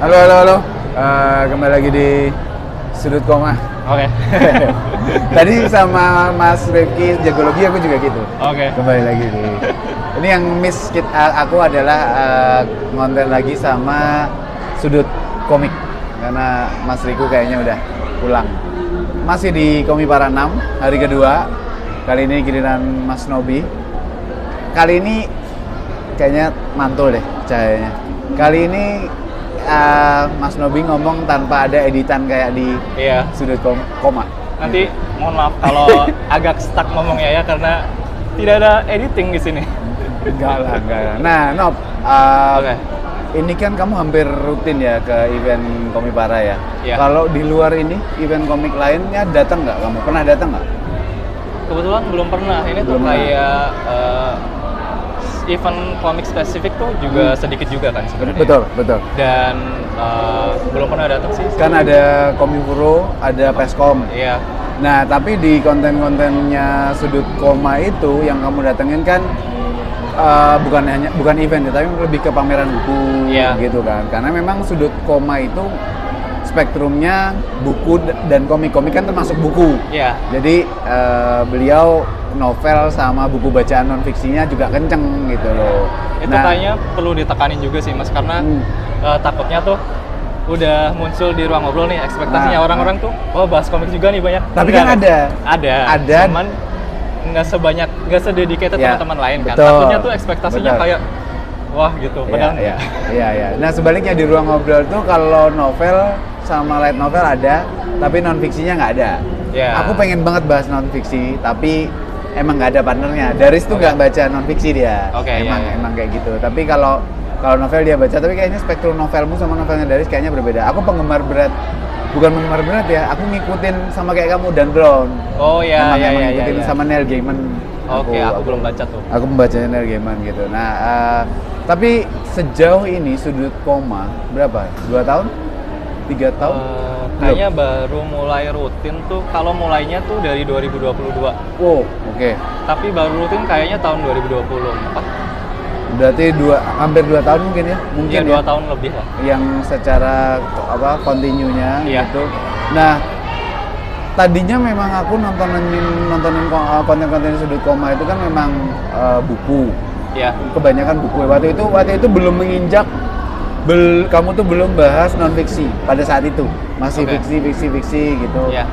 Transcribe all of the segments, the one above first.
Halo, halo, halo. Kembali lagi di Sudut Koma. Oke. Tadi sama Mas Rifki Jagologi aku juga gitu. Oke. Kembali lagi di. Ini yang miss aku adalah ngonten lagi sama Sudut Komik karena Mas Riku kayaknya udah pulang. Masih di Komipara 6 hari kedua. Kali ini giliran Mas Nobi. Kali ini kayaknya mantul deh cahayanya. Kali ini Mas Nobi ngomong tanpa ada editan kayak di Sudut Koma. Nanti mohon maaf kalau agak stuck ngomongnya ya karena tidak ada editing di sini. Enggak lah. Nah, Nob, Oke. ini kan kamu hampir rutin ya ke event Komipara ya. Iya. Kalau di luar ini event komik lainnya datang nggak? Kamu pernah datang nggak? Kebetulan belum pernah. Ini tuh Belum pernah. kayak event komik spesifik tuh juga sedikit juga kan sebenarnya. Betul. Dan belum pernah datang sih. Kan ada Komifuro, ada Peskom. Iya. Nah, tapi di konten-kontennya Sudut Koma itu yang kamu datengin kan bukan event ya, tapi lebih ke pameran buku Iya. gitu kan. Karena memang Sudut Koma itu spektrumnya buku dan komik-komik kan termasuk buku. Iya. Jadi beliau novel sama buku bacaan non fiksinya juga kenceng gitu loh. Itu kayaknya perlu ditekanin juga sih Mas karena takutnya tuh udah muncul di ruang ngobrol nih ekspektasinya orang-orang tuh bahas komik juga nih banyak. Tapi Enggak, kan ada. Cuman nggak sededicated Ya, teman-teman lain kan. betul. Takutnya tuh ekspektasinya Betul. kayak wah gitu. Padahal Iya. Nah, sebaliknya di ruang ngobrol tuh kalau novel sama light novel ada, tapi non fiksinya nggak ada. Iya. Aku pengen banget bahas non fiksi, tapi emang nggak ada partnernya. Daris tuh nggak baca non fiksi dia. Oke, Emang kayak gitu. Tapi kalau novel dia baca, tapi kayaknya spektrum novelmu sama novelnya Daris kayaknya berbeda. Aku penggemar berat, bukan penggemar berat ya. Aku ngikutin sama kayak kamu Dan Brown. Oh iya. Ngikutin sama Neil Gaiman. Oke, aku belum baca tuh. Aku membacanya Neil Gaiman gitu. Nah, tapi sejauh ini Sudut Koma berapa? 2 tahun? 3 tahun? Kayaknya baru mulai rutin tuh. Kalau mulainya tuh dari 2022. Wow, oke. Tapi baru rutin kayaknya tahun 2024. Berarti hampir 2 tahun mungkin ya? Mungkin Iya, 2 tahun lebih lah. Yang secara continue-nya Iya. gitu. Nah, tadinya memang aku nontonin konten-konten Sudut Koma itu kan memang buku. Iya. Kebanyakan buku. Waktu itu belum menginjak kamu tuh belum bahas non fiksi pada saat itu. Masih Oke. fiksi gitu. Iya.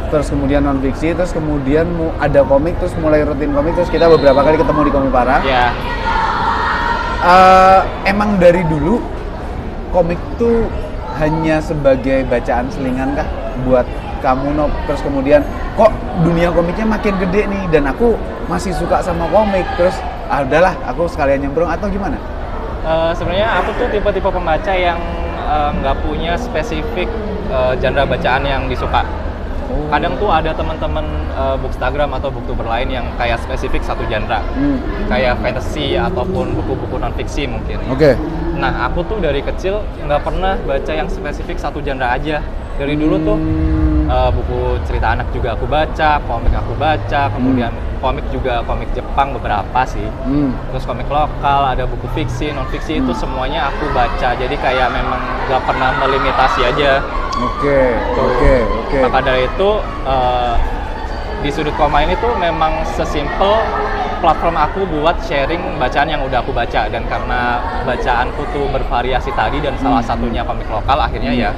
Terus kemudian non fiksi, terus kemudian ada komik, terus mulai rutin komik, terus kita beberapa kali ketemu di Komipara. Iya. Emang dari dulu komik tuh hanya sebagai bacaan selingan kah buat kamu, Nob? Terus kemudian kok dunia komiknya makin gede nih dan aku masih suka sama komik, terus udahlah aku sekalian nyemplung atau gimana? Sebenarnya aku tuh tipe-tipe pembaca yang nggak punya spesifik genre bacaan yang disuka. Kadang tuh ada teman-teman bookstagram atau booktuber lain yang kayak spesifik satu genre, kayak fantasy ataupun buku-buku non fiksi mungkin. Oke. Nah, aku tuh dari kecil nggak pernah baca yang spesifik satu genre aja. Dari dulu tuh buku cerita anak juga aku baca, komik aku baca, kemudian komik juga komik Jepang beberapa sih. Terus komik lokal, ada buku fiksi, non fiksi itu semuanya aku baca. Jadi kayak memang nggak pernah melimitasi aja. Oke. Maka dari itu di Sudut Koma ini tuh memang sesimpel platform aku buat sharing bacaan yang udah aku baca, dan karena bacaanku tuh bervariasi tadi dan salah satunya komik lokal, akhirnya ya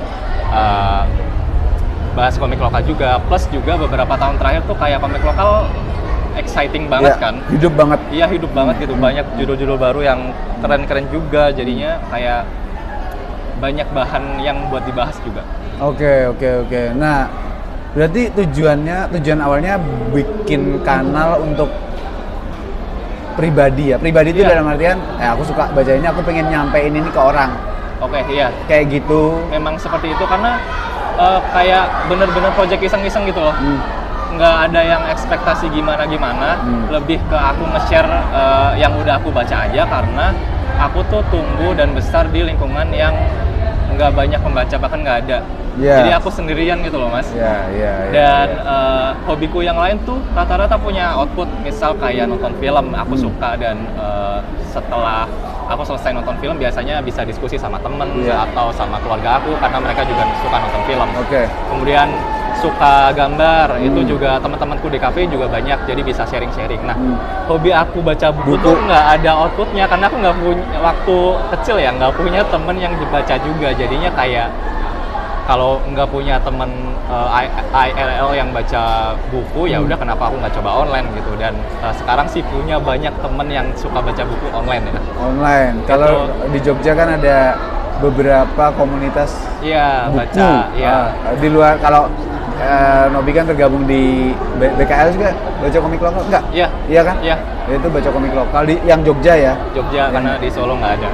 bahas komik lokal juga, plus juga beberapa tahun terakhir tuh kayak komik lokal exciting banget kan. Hidup banget. Iya, hidup banget gitu, banyak judul-judul baru yang keren-keren juga, jadinya kayak banyak bahan yang buat dibahas juga. Oke. Nah, berarti tujuan awalnya bikin kanal untuk pribadi ya. Pribadi itu dalam artian, aku suka baca ini, aku pengen nyampein ini ke orang. Oke, iya. Kayak gitu. Memang seperti itu karena kayak bener-bener project iseng-iseng gitu loh. Nggak ada yang ekspektasi gimana-gimana, lebih ke aku nge-share yang udah aku baca aja, karena aku tuh tumbuh dan besar di lingkungan yang nggak banyak pembaca, bahkan nggak ada. Jadi aku sendirian gitu loh, Mas. Dan hobiku yang lain tuh rata-rata punya output, misal kayak nonton film, aku suka, dan setelah aku selesai nonton film biasanya bisa diskusi sama temen Iya. atau sama keluarga aku karena mereka juga suka nonton film. Oke. Kemudian suka gambar, itu juga teman-temanku di kafe juga banyak, jadi bisa sharing-sharing. Nah, hobi aku baca buku Buku. tuh nggak ada outputnya karena aku nggak punya waktu kecil ya, nggak punya temen yang dibaca juga, jadinya kayak kalau nggak punya temen IRL yang baca buku ya udah kenapa aku nggak coba online gitu. Dan sekarang sih punya banyak temen yang suka baca buku online ya. Online. Kalau di Jogja kan ada beberapa komunitas Iya, buku. baca. Iya. Di luar kalau Nobi kan tergabung di BKL juga baca komik lokal enggak? Iya. Iya kan? Iya. Itu baca komik lokal di yang Jogja ya. Jogja karena di Solo nggak ada.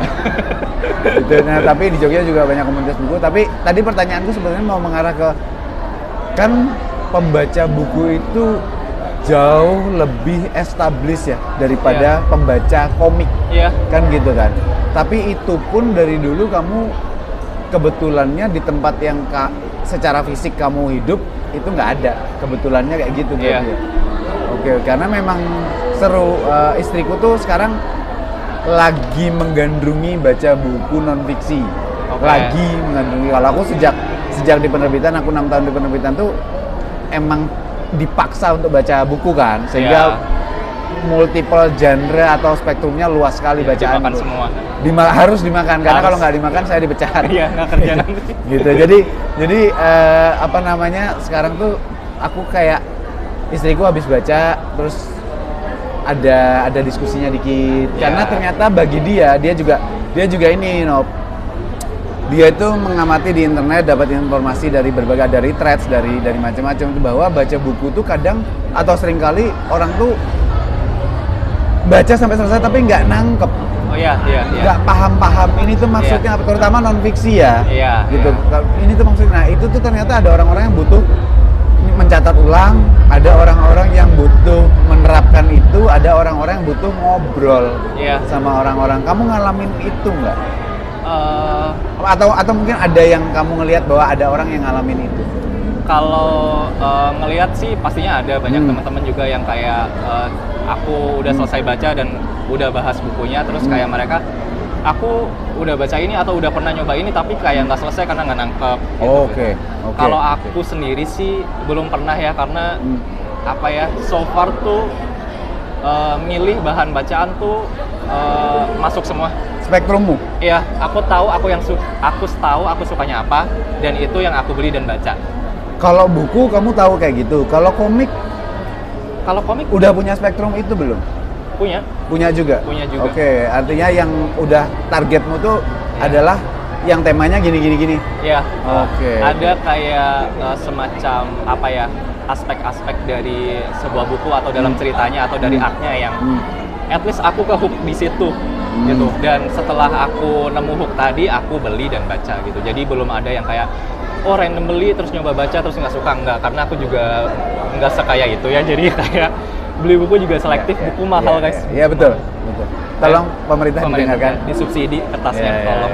Gitu. Nah, tapi di Jogja juga banyak komunitas buku. Tapi tadi pertanyaanku sebenarnya mau mengarah ke kan pembaca buku itu jauh lebih established ya daripada pembaca komik. Iya. Kan gitu kan. Tapi itu pun dari dulu kamu kebetulannya di tempat yang secara fisik kamu hidup itu nggak ada, kebetulannya kayak gitu Iya. berarti ya. Oke, karena memang seru. Istriku tuh sekarang lagi menggandrungi baca buku non fiksi. Oke. Lagi menggandrungi. Kalau aku sejak di penerbitan, aku 6 tahun di penerbitan tuh emang dipaksa untuk baca buku kan, sehingga multiple genre atau spektrumnya luas sekali bacaan. Dimakan tuh. semua. Harus dimakan karena Harus. kalau nggak dimakan saya dipecat. Iya, nggak kerja nanti. Gitu. Jadi apa namanya, sekarang tuh aku kayak istriku habis baca terus ada diskusinya dikit karena ternyata bagi dia juga ini dia itu mengamati di internet, dapat informasi dari berbagai threads dari macam-macam itu bahwa baca buku tuh kadang atau seringkali orang tuh baca sampai selesai tapi nggak nangkep. Oh iya. Nggak paham ini tuh maksudnya apa, terutama non fiksi ya. Iya, Gitu. iya. Ini tuh maksudnya. Nah, itu tuh ternyata ada orang-orang yang butuh mencatat ulang, ada orang-orang yang butuh menerapkan itu, ada orang-orang yang butuh ngobrol sama orang-orang. Kamu ngalamin itu nggak? Atau mungkin ada yang kamu ngelihat bahwa ada orang yang ngalamin itu? Kalau ngelihat sih pastinya ada banyak teman-teman juga yang kayak aku udah selesai baca dan udah bahas bukunya, terus kayak mereka, aku udah baca ini atau udah pernah nyoba ini tapi kayak nggak selesai karena nggak nangkep. Gitu. Oke. Kalau aku sendiri sih belum pernah ya karena apa ya, so far tuh milih bahan bacaan tuh masuk semua. Spektrummu? Iya, aku tahu aku tahu aku sukanya apa dan itu yang aku beli dan baca. Kalau buku kamu tahu kayak gitu. Kalau komik udah punya spektrum itu belum? Punya. Punya juga. Oke, artinya yang udah targetmu tuh adalah yang temanya gini. Iya. Oke. Ada kayak semacam apa ya, aspek-aspek dari sebuah buku atau dalam ceritanya atau dari artnya yang at least aku ke hook di situ gitu. Dan setelah aku nemu hook tadi, aku beli dan baca gitu. Jadi belum ada yang kayak random beli terus nyoba baca terus nggak suka, enggak, karena aku juga nggak sekaya itu ya. Jadi kayak beli buku juga selektif, buku mahal guys. Iya betul. Tolong pemerintah didengarkan. Disubsidi kertasnya, tolong.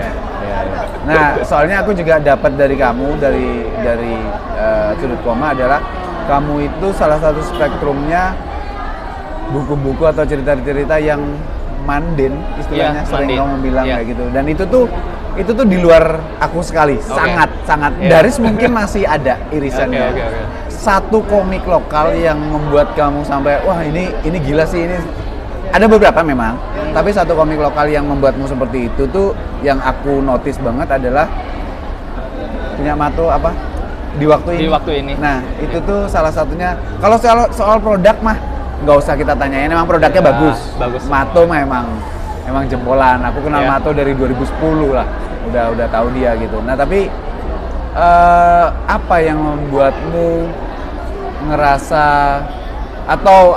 Nah, soalnya aku juga dapat dari kamu dari sudut koma adalah kamu itu salah satu spektrumnya buku-buku atau cerita-cerita yang mundane istilahnya, sering kamu bilang kayak gitu. Dan itu tuh di luar aku sekali, sangat Daris mungkin masih ada irisannya. Satu komik lokal yang membuat kamu sampai wah ini gila sih, ini ada beberapa memang, tapi satu komik lokal yang membuatmu seperti itu tuh yang aku notice banget adalah punya Mato apa di waktu ini. Nah itu tuh salah satunya. Kalau soal produk mah nggak usah kita tanyain, emang produknya bagus. Mato mah emang jempolan. Aku kenal Mato dari 2010 lah, udah tahu dia gitu. Nah tapi apa yang membuatmu ngerasa atau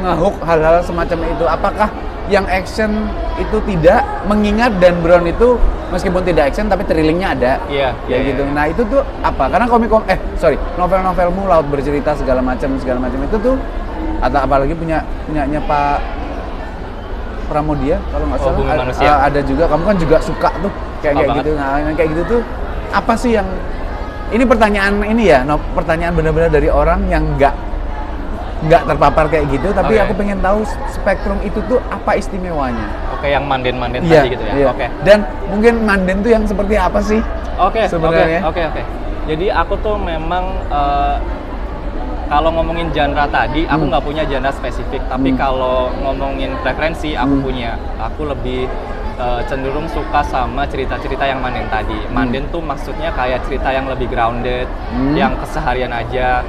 ngehook hal-hal semacam itu? Apakah yang action itu tidak, mengingat Dan Brown itu meskipun tidak action tapi thrillingnya ada? Iya gitu. Nah itu tuh apa? Karena novel-novelmu Laut Bercerita segala macam itu tuh, atau apalagi punyanya Pak Pramodia kalau nggak salah, ada juga. Kamu kan juga suka tuh kayak gitu. Nah kayak gitu tuh apa sih yang ini pertanyaan ini ya? Pertanyaan benar-benar dari orang yang nggak terpapar kayak gitu, tapi Oke. aku pengen tahu spektrum itu tuh apa istimewanya. Oke, yang manden-manden Iya, tadi gitu ya. iya. Oke. Dan mungkin manden tuh yang seperti apa sih? Oke, Sebenarnya. oke. Jadi aku tuh memang kalau ngomongin genre tadi, aku nggak punya genre spesifik. Tapi kalau ngomongin preferensi, aku punya. Aku lebih cenderung suka sama cerita-cerita yang manden tadi. Manden tuh maksudnya kayak cerita yang lebih grounded, yang keseharian aja.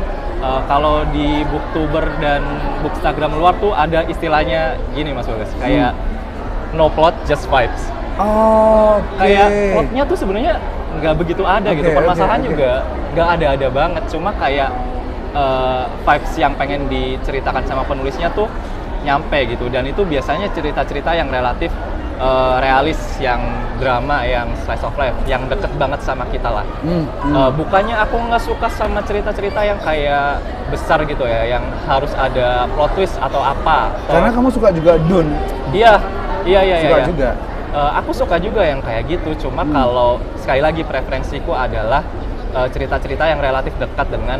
Kalau di booktuber dan bookstagram luar tuh ada istilahnya gini Mas Bagas, kayak no plot, just vibes. Oh, Kayak plotnya tuh sebenarnya nggak begitu ada gitu, Oke, permasalahan oke. juga nggak ada banget, cuma kayak vibes yang pengen diceritakan sama penulisnya tuh nyampe gitu, dan itu biasanya cerita-cerita yang relatif realis, yang drama, yang slice of life, yang deket banget sama kita lah. Bukannya aku nggak suka sama cerita-cerita yang kayak besar gitu ya, yang harus ada plot twist atau apa. Karena kamu suka juga Dune. Iya. Suka juga. Aku suka juga yang kayak gitu, cuma kalau sekali lagi preferensiku adalah cerita-cerita yang relatif dekat dengan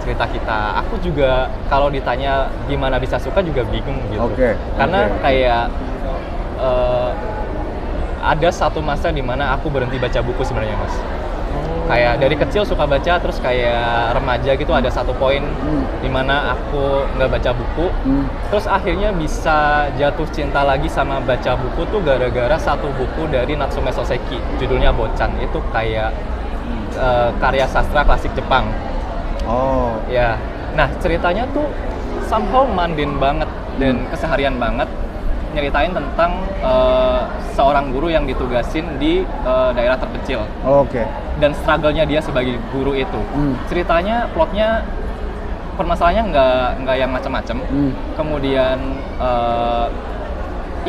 cerita kita. Aku juga kalau ditanya gimana bisa suka juga bingung gitu. Karena kayak ada satu masa di mana aku berhenti baca buku sebenarnya, Mas. Kayak dari kecil suka baca, terus kayak remaja gitu ada satu poin di mana aku nggak baca buku, terus akhirnya bisa jatuh cinta lagi sama baca buku tuh gara-gara satu buku dari Natsume Soseki, judulnya Bochan. Itu kayak karya sastra klasik Jepang. Oh. Ya, nah ceritanya tuh somehow mundane banget dan keseharian banget, nyeritain tentang seorang guru yang ditugasin di daerah terpencil. Oke. Dan struggle-nya dia sebagai guru itu. Ceritanya, plotnya, permasalahannya nggak yang macam-macam. Kemudian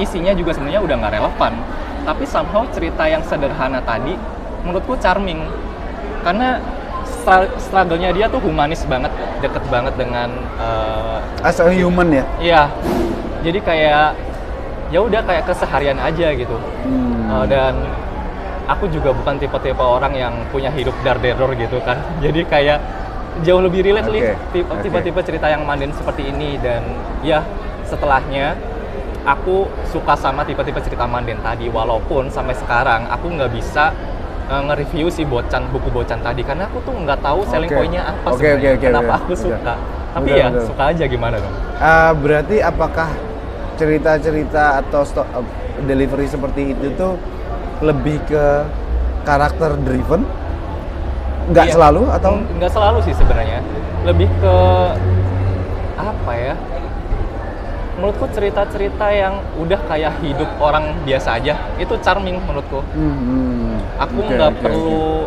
isinya juga sebenarnya udah nggak relevan. Tapi somehow cerita yang sederhana tadi menurutku charming. Karena struggle-nya dia tuh humanis banget, deket banget dengan As a human ya? iya. Jadi kayak ya udah kayak keseharian aja gitu. Dan aku juga bukan tipe-tipe orang yang punya hidup dar-deror gitu kan. Jadi kayak jauh lebih relate tipe-tipe cerita yang mundane seperti ini. Dan ya setelahnya aku suka sama tipe-tipe cerita mundane tadi, walaupun sampai sekarang aku nggak bisa nge-review si buku Bochan tadi karena aku tuh nggak tahu selling point-nya apa sebenarnya. Kenapa aku suka. Tapi ya suka aja, gimana dong. Berarti apakah cerita-cerita atau delivery seperti itu tuh lebih ke karakter driven? Nggak selalu atau? Nggak selalu sih sebenarnya. Lebih ke apa ya? Menurutku cerita-cerita yang udah kayak hidup orang biasa aja itu charming menurutku. Aku nggak perlu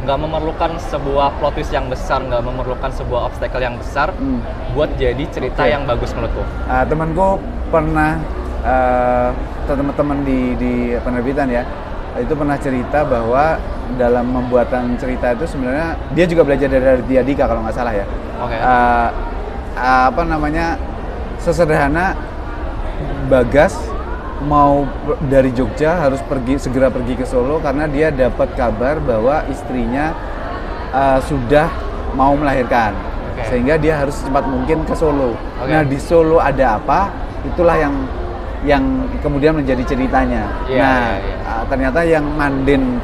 nggak memerlukan sebuah plot twist yang besar, nggak memerlukan sebuah obstacle yang besar buat jadi cerita yang bagus menurutku. Temanku pernah, teman-teman di penerbitan ya, itu pernah cerita bahwa dalam pembuatan cerita itu sebenarnya dia juga belajar dari Raditya Dika kalau nggak salah ya. Apa namanya, sesederhana Bagas mau dari Jogja harus segera pergi ke Solo karena dia dapat kabar bahwa istrinya sudah mau melahirkan, sehingga dia harus secepat mungkin ke Solo. Nah di Solo ada apa? Itulah yang kemudian menjadi ceritanya. Ternyata yang mundane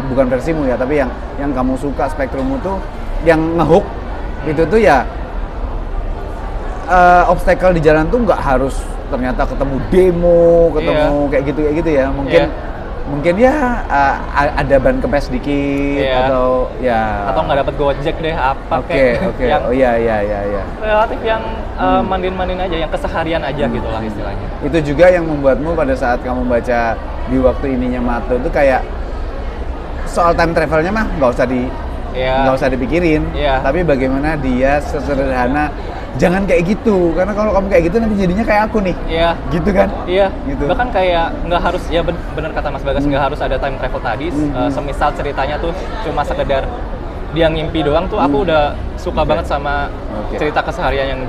bukan versimu ya, tapi yang kamu suka, spektrummu tuh yang ngehook itu tuh ya obstacle di jalan tuh nggak harus ternyata ketemu demo, kayak gitu ya. Mungkin ya ada ban kempes dikit atau nggak dapat Gojek deh apa yang relatif yang mundane aja, yang keseharian aja gitulah istilahnya. Itu juga yang membuatmu pada saat kamu baca Di Waktu Ininya Mato itu kayak soal time travelnya mah nggak usah dipikirin, tapi bagaimana dia sesederhana. Jangan kayak gitu, karena kalau kamu kayak gitu nanti jadinya kayak aku nih. Gitu kan? Gitu. Bahkan kayak nggak harus, ya benar kata Mas Bagas, nggak harus ada time travel tadi. Semisal ceritanya tuh cuma sekedar dia ngimpi doang tuh, aku udah suka banget sama cerita keseharian yang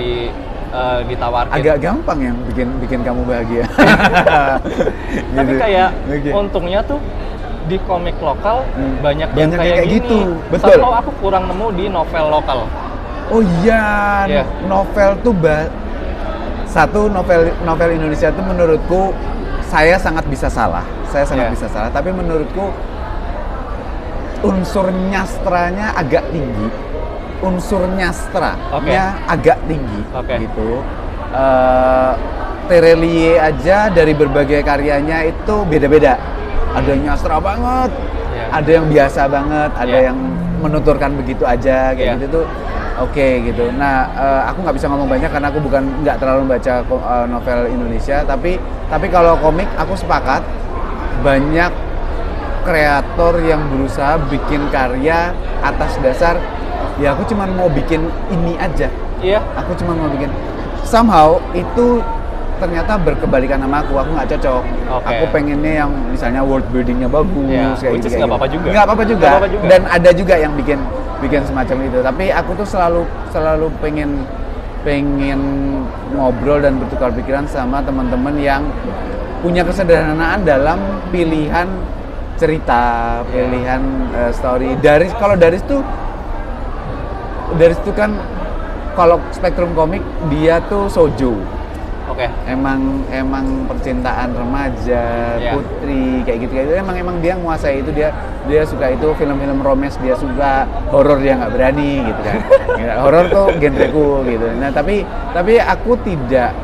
ditawarkan. Agak gampang yang bikin kamu bahagia. Tapi kayak untungnya tuh di komik lokal banyak yang kayak gini. Betul. Somehow aku kurang nemu di novel lokal. Oh iya, Iya. novel tuh satu novel Indonesia tuh menurutku saya sangat bisa salah. Saya sangat Iya. bisa salah, tapi menurutku unsur nyastranya agak tinggi. Unsur nyastranya agak tinggi Oke. gitu. Terelie aja dari berbagai karyanya itu beda-beda. Ada yang nyastra banget, Iya. ada yang biasa banget, ada Iya. yang menuturkan begitu aja kayak Iya. gitu tuh. Oke gitu. Nah, aku nggak bisa ngomong banyak karena aku nggak terlalu baca novel Indonesia. Tapi kalau komik, aku sepakat banyak kreator yang berusaha bikin karya atas dasar ya aku cuma mau bikin ini aja. Iya. Aku cuma mau bikin. Somehow itu ternyata berkebalikan sama aku nggak cocok. Oke. Aku pengennya yang misalnya world buildingnya bagus, Iya, kayak which is gitu. nggak apa-apa juga. Nggak apa-apa juga. Nggak apa-apa juga. Dan ada juga yang bikin semacam itu. Tapi aku tuh selalu pengen ngobrol dan bertukar pikiran sama teman-teman yang punya kesederhanaan dalam pilihan cerita, pilihan story. Kalau Daris tuh kan kalau spektrum komik dia tuh shoujo. Oke. Emang percintaan remaja, Iya. putri kayak gitu. Emang dia menguasai itu, dia suka itu, film-film romance dia suka, horor dia nggak berani gitu kan. Horor tuh genreku gitu. Nah, tapi aku tidak,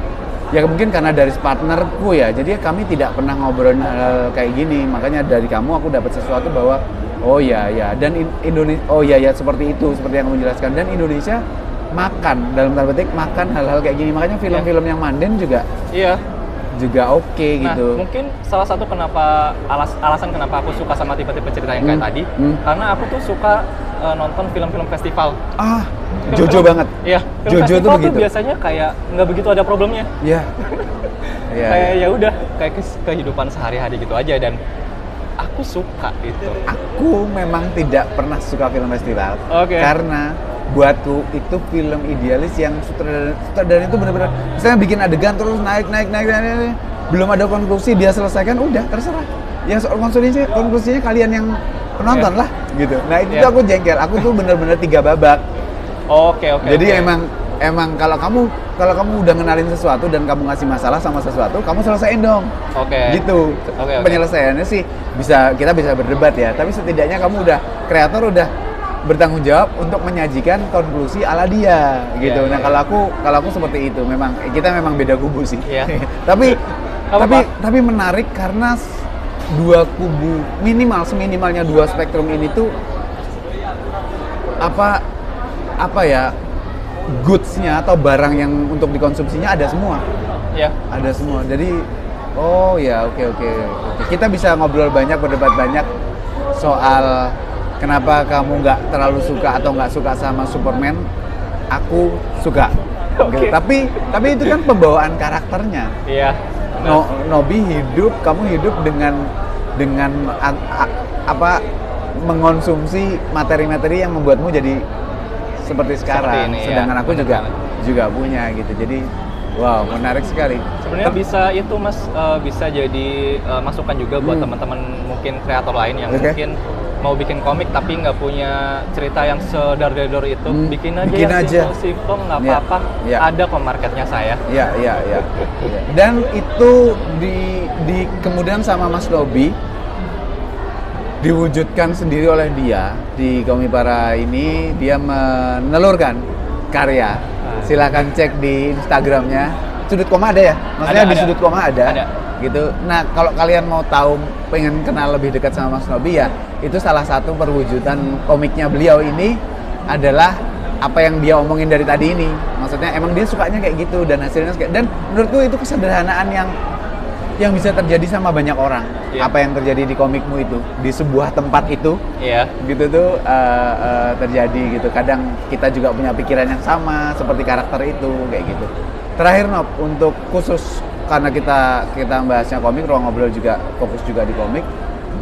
ya mungkin karena dari partnerku ya. Jadi kami tidak pernah ngobrolin hal kayak gini. Makanya dari kamu aku dapat sesuatu bahwa oh ya dan Indonesia seperti itu, seperti yang kamu jelaskan, dan Indonesia makan dalam tanda petik makan hal-hal kayak gini, makanya film-film yang manden juga Iya. oke Nah, gitu. mungkin salah satu kenapa alasan kenapa aku suka sama tipe-tipe cerita yang kayak tadi, karena aku tuh suka nonton film-film festival. Jojo banget. Iya, film Jojo tuh festival tuh begitu. biasanya kayak nggak begitu ada problemnya. Iya. Iya. Kayak ya udah, kayak kehidupan sehari-hari gitu aja, dan aku suka itu. Aku memang tidak pernah suka film festival. Oke. Karena buatku itu film idealis yang sutradara itu benar-benar misalnya bikin adegan terus naik, belum ada konklusi dia selesaikan, udah terserah. Yang soal konklusinya kalian yang penonton lah gitu. Nah, itu tuh aku jengkel. Aku tuh benar-benar 3 babak. Oke. Jadi emang kalau kamu udah ngenalin sesuatu dan kamu ngasih masalah sama sesuatu, kamu selesaiin dong. Oke. Gitu. Oke. Penyelesaiannya sih kita bisa berdebat ya, tapi setidaknya kamu kreator udah bertanggung jawab untuk menyajikan konklusi ala dia gitu. Iya, Nah, iya. kalau aku seperti itu, kita memang beda kubu sih. Iya. tapi Apa-apa. tapi menarik karena dua kubu seminimalnya dua spektrum ini tuh apa ya, goods-nya atau barang yang untuk dikonsumsinya ada semua. Iya. Ada semua. Jadi oh ya, oke. Kita bisa ngobrol banyak, berdebat banyak soal kenapa kamu nggak terlalu suka atau nggak suka sama Superman. Aku suka. Oke. Tapi itu kan pembawaan karakternya. Iya. Nobi kamu hidup dengan mengonsumsi materi-materi yang membuatmu jadi seperti sekarang. ini, Sedangkan ya, aku benar juga punya gitu. Jadi wow, menarik sekali. Sebenarnya bisa itu Mas, bisa jadi masukan juga buat teman-teman mungkin kreator lain yang Oke. mungkin mau bikin komik tapi nggak punya cerita yang sedar-dedor itu, bikin aja yang simple nggak Iya, apa-apa. iya. Ada kok marketnya saya. Iya. Dan itu di kemudian sama Mas Nobi diwujudkan sendiri oleh dia di Komipara ini. Dia menelurkan karya. Silakan cek di Instagramnya. Sudut Koma ada ya? Maksudnya di Ada. Sudut Koma ada. Gitu. Nah, kalau kalian mau tahu, pengen kenal lebih dekat sama Mas Nobi ya, itu salah satu perwujudan komiknya beliau ini adalah apa yang dia omongin dari tadi ini. Maksudnya emang dia sukanya kayak gitu dan hasilnya dan menurutku itu kesederhanaan yang bisa terjadi sama banyak orang. Iya. Apa yang terjadi di komikmu itu, di sebuah tempat itu, Iya. gitu tuh terjadi gitu. Kadang kita juga punya pikiran yang sama seperti karakter itu kayak gitu. Terakhir Nob, untuk khusus karena kita bahasnya komik, Ruang Ngobrol juga fokus juga di komik.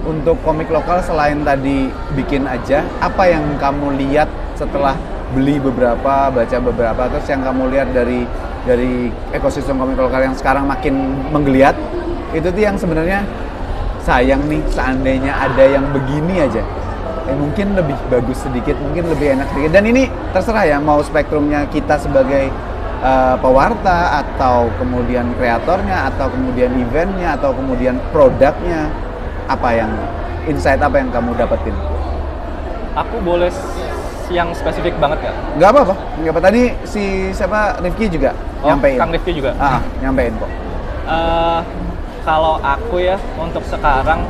Untuk komik lokal selain tadi bikin aja, apa yang kamu lihat setelah beli beberapa, baca beberapa, terus yang kamu lihat dari ekosistem komik lokal yang sekarang makin menggeliat, itu tuh yang sebenarnya sayang nih seandainya ada yang begini aja. mungkin lebih bagus sedikit, mungkin lebih enak sedikit. Dan ini terserah ya, mau spektrumnya kita sebagai pewarta, atau kemudian kreatornya, atau kemudian eventnya, atau kemudian produknya, insight apa yang kamu dapetin? Aku boleh yang spesifik banget nggak? Nggak apa-apa. Tadi siapa, Rifki juga nyampein. Kang Rifki juga? Nyampein kok. Kalau aku ya, untuk sekarang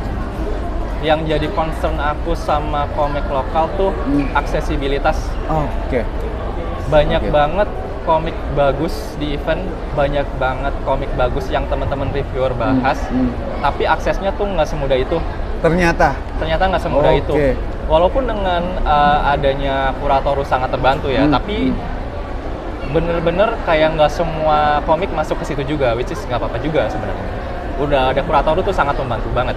yang jadi concern aku sama komik lokal tuh aksesibilitas. Oke. Banyak banget komik bagus di event, banyak banget komik bagus yang teman-teman reviewer bahas, tapi aksesnya tuh nggak semudah itu. Ternyata nggak semudah itu. Walaupun dengan adanya Kuratorus sangat terbantu ya, tapi bener-bener kayak nggak semua komik masuk ke situ juga, which is nggak apa-apa juga sebenarnya. Udah ada Kuratorus tuh sangat membantu banget.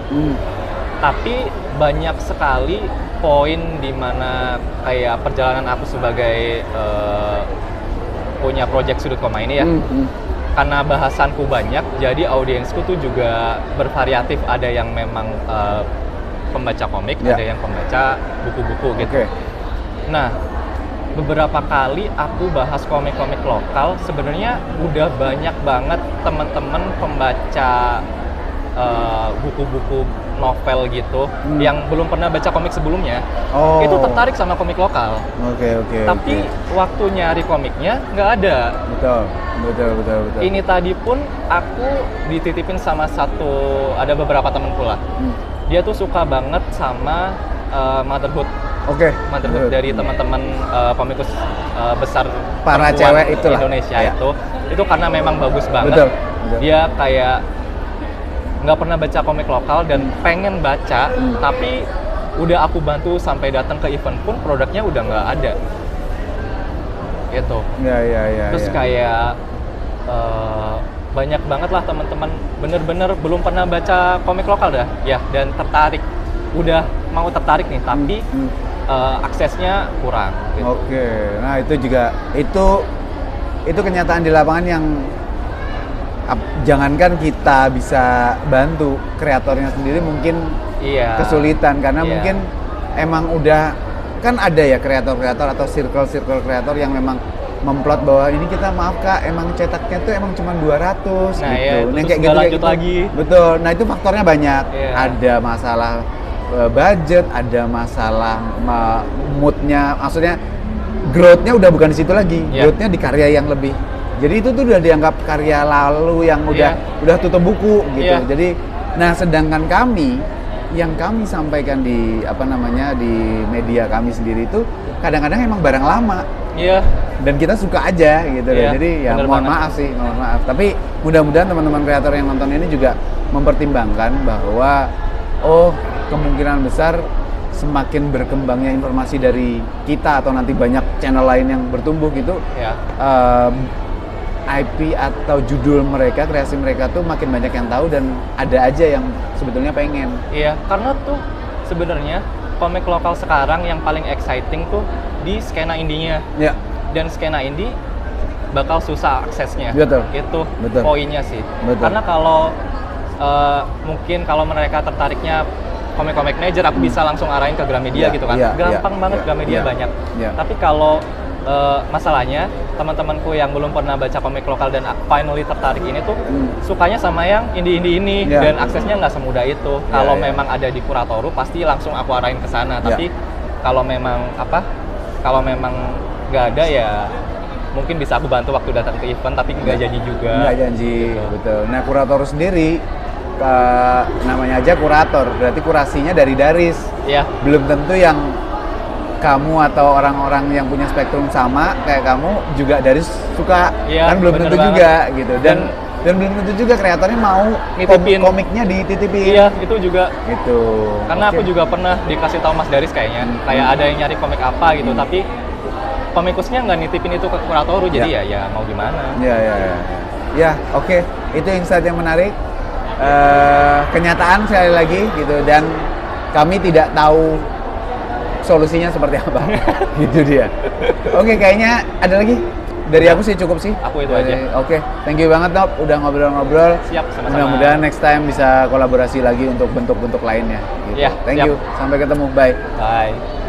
Tapi banyak sekali poin di mana kayak perjalanan aku sebagai punya project Sudut Koma ini ya, karena bahasanku banyak, jadi audiensku tuh juga bervariatif. Ada yang memang pembaca komik, ada yang pembaca buku-buku gitu. Nah, beberapa kali aku bahas komik-komik lokal, sebenarnya udah banyak banget teman-teman pembaca buku-buku novel gitu yang belum pernah baca komik sebelumnya, itu tertarik sama komik lokal. Tapi waktu nyari komiknya nggak ada. Betul. Ini tadi pun aku dititipin sama ada beberapa temenku lah. Dia tuh suka banget sama Motherhood. Motherhood dari teman-teman komikus besar para cewek itulah Indonesia itu karena memang bagus banget. Betul. Dia kayak nggak pernah baca komik lokal dan pengen baca, tapi udah aku bantu sampai datang ke event pun produknya udah nggak ada gitu. Terus kayak banyak banget lah teman-teman bener-bener belum pernah baca komik lokal dan udah mau tertarik nih, tapi aksesnya kurang gitu. Nah itu juga itu kenyataan di lapangan yang jangankan kita bisa bantu, kreatornya sendiri mungkin kesulitan, karena mungkin emang udah kan ada ya kreator-kreator atau circle kreator yang memang memplot bahwa ini kita maaf Kak, emang cetaknya tuh emang cuma 200 gitu. Nah kayak gitu lagi. Betul. Nah itu faktornya banyak. Ada masalah budget, ada masalah moodnya, maksudnya growth-nya udah bukan di situ lagi. Growth-nya di karya yang lebih. Jadi itu tuh udah dianggap karya lalu yang udah tutup buku gitu. Jadi sedangkan yang kami sampaikan di di media kami sendiri itu kadang-kadang emang barang lama. Dan kita suka aja gitu. Jadi mohon maaf. Tapi mudah-mudahan teman-teman kreator yang nonton ini juga mempertimbangkan bahwa kemungkinan besar semakin berkembangnya informasi dari kita atau nanti banyak channel lain yang bertumbuh gitu. IP atau judul mereka, kreasi mereka tuh makin banyak yang tahu dan ada aja yang sebetulnya pengen. Karena tuh sebenarnya komik lokal sekarang yang paling exciting tuh di skena indinya. Dan skena indie bakal susah aksesnya. Itu poinnya sih. Karena kalau mungkin kalau mereka tertariknya komik-komik major, aku bisa langsung arahin ke Gramedia gitu kan. Gampang banget, Gramedia banyak. Tapi kalau masalahnya teman-temanku yang belum pernah baca komik lokal dan finally tertarik ini tuh sukanya sama yang indie-indie ini dan aksesnya nggak semudah itu. Kalau memang ada di Kuratoru pasti langsung aku arahin ke sana. Tapi kalau memang nggak ada ya mungkin bisa aku bantu waktu datang ke event, tapi nggak janji juga. Nggak janji, betul. Nah Kuratoru sendiri namanya aja kurator, berarti kurasinya dari Daris. Belum tentu yang kamu atau orang-orang yang punya spektrum sama kayak kamu juga dari suka, kan belum tentu banget juga gitu. Dan belum tentu juga kreatornya mau komiknya dititipin. Itu juga. Gitu. Karena aku juga pernah dikasih tahu Mas Daris kayaknya, kayak ada yang nyari komik apa gitu, tapi komikusnya nggak nitipin itu ke Kuratoru, jadi ya mau gimana. Oke. Itu insight yang menarik. Kenyataan sekali lagi gitu, dan kami tidak tahu solusinya seperti apa. Gitu dia. Oke, kayaknya ada lagi? Dari aku sih cukup sih. Aku itu aja. Oke, thank you banget Nop, udah ngobrol-ngobrol. Siap, sama-sama. Mudah-mudahan next time bisa kolaborasi lagi untuk bentuk-bentuk lainnya. Gitu. Iya, Thank siap. you. Sampai ketemu. Bye. Bye.